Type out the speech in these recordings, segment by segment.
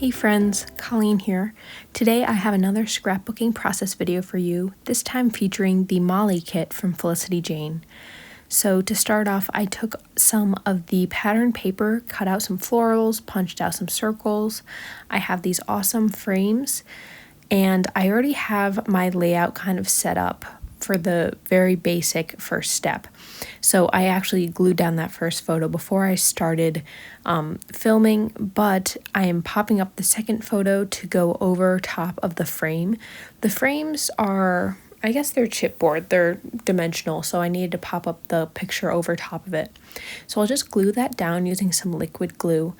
Hey friends, Colleen here. Today I have another scrapbooking process video for you, this time featuring the Mollie kit from Felicity Jane. So to start off, I took some of the pattern paper, cut out some florals, punched out some circles. I have these awesome frames, and I already have my layout kind of set up for the very basic first step. So I actually glued down that first photo before I started filming, but I am popping up the second photo to go over top of the frame. The frames are, I guess they're chipboard, they're dimensional, so I needed to pop up the picture over top of it. So I'll just glue that down using some liquid glue.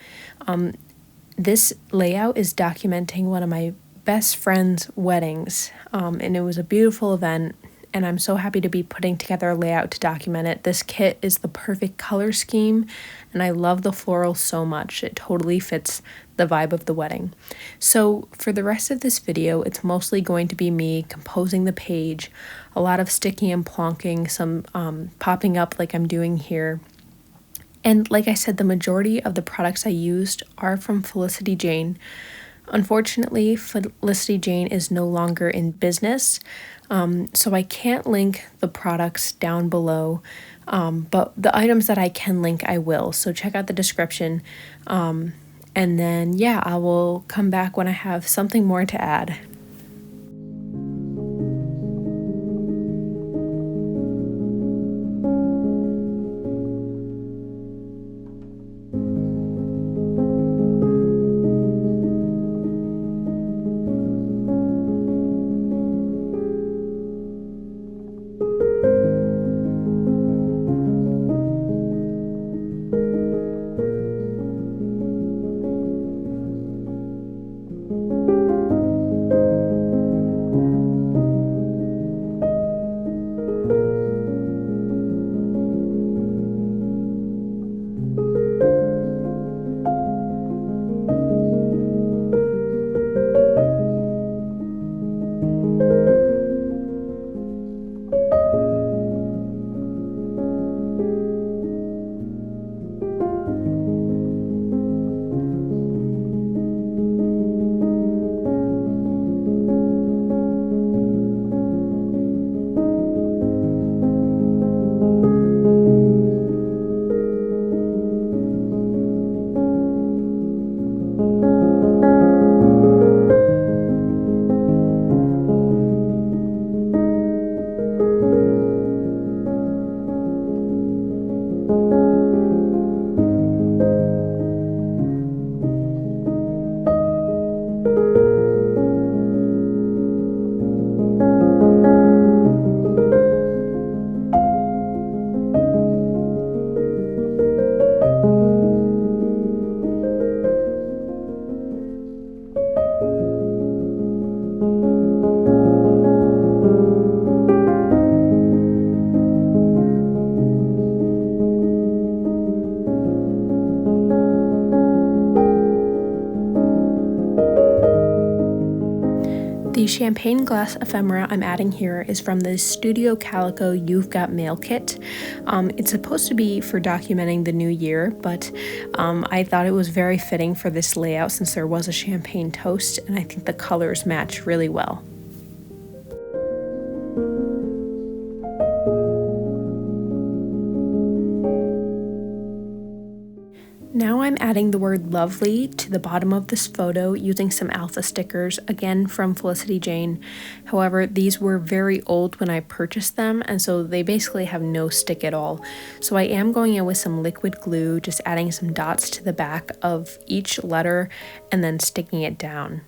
This layout is documenting one of my best friend's weddings, and it was a beautiful event, and I'm so happy to be putting together a layout to document it. This kit is the perfect color scheme, and I love the floral so much. It totally fits the vibe of the wedding. So for the rest of this video, it's mostly going to be me composing the page, a lot of sticking and plonking, some popping up like I'm doing here. And like I said, the majority of the products I used are from Felicity Jane. Unfortunately, Felicity Jane is no longer in business, so I can't link the products down below, but the items that I can link, I will. So check out the description, and then, yeah, I will come back when I have something more to add. The champagne glass ephemera I'm adding here is from the Studio Calico You've Got Mail kit. It's supposed to be for documenting the new year, but I thought it was very fitting for this layout since there was a champagne toast, and I think the colors match really well. Now I'm adding the word lovely to the bottom of this photo using some alpha stickers, again from Felicity Jane. However, these were very old when I purchased them, and so they basically have no stick at all. So I am going in with some liquid glue, just adding some dots to the back of each letter and then sticking it down.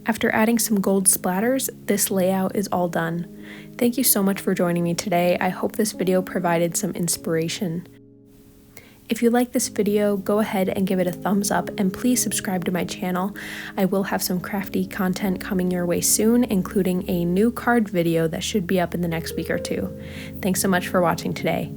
After adding some gold splatters, this layout is all done. Thank you so much for joining me today. I hope this video provided some inspiration. If you like this video, go ahead and give it a thumbs up and please subscribe to my channel. I will have some crafty content coming your way soon, including a new card video that should be up in the next week or two. Thanks so much for watching today.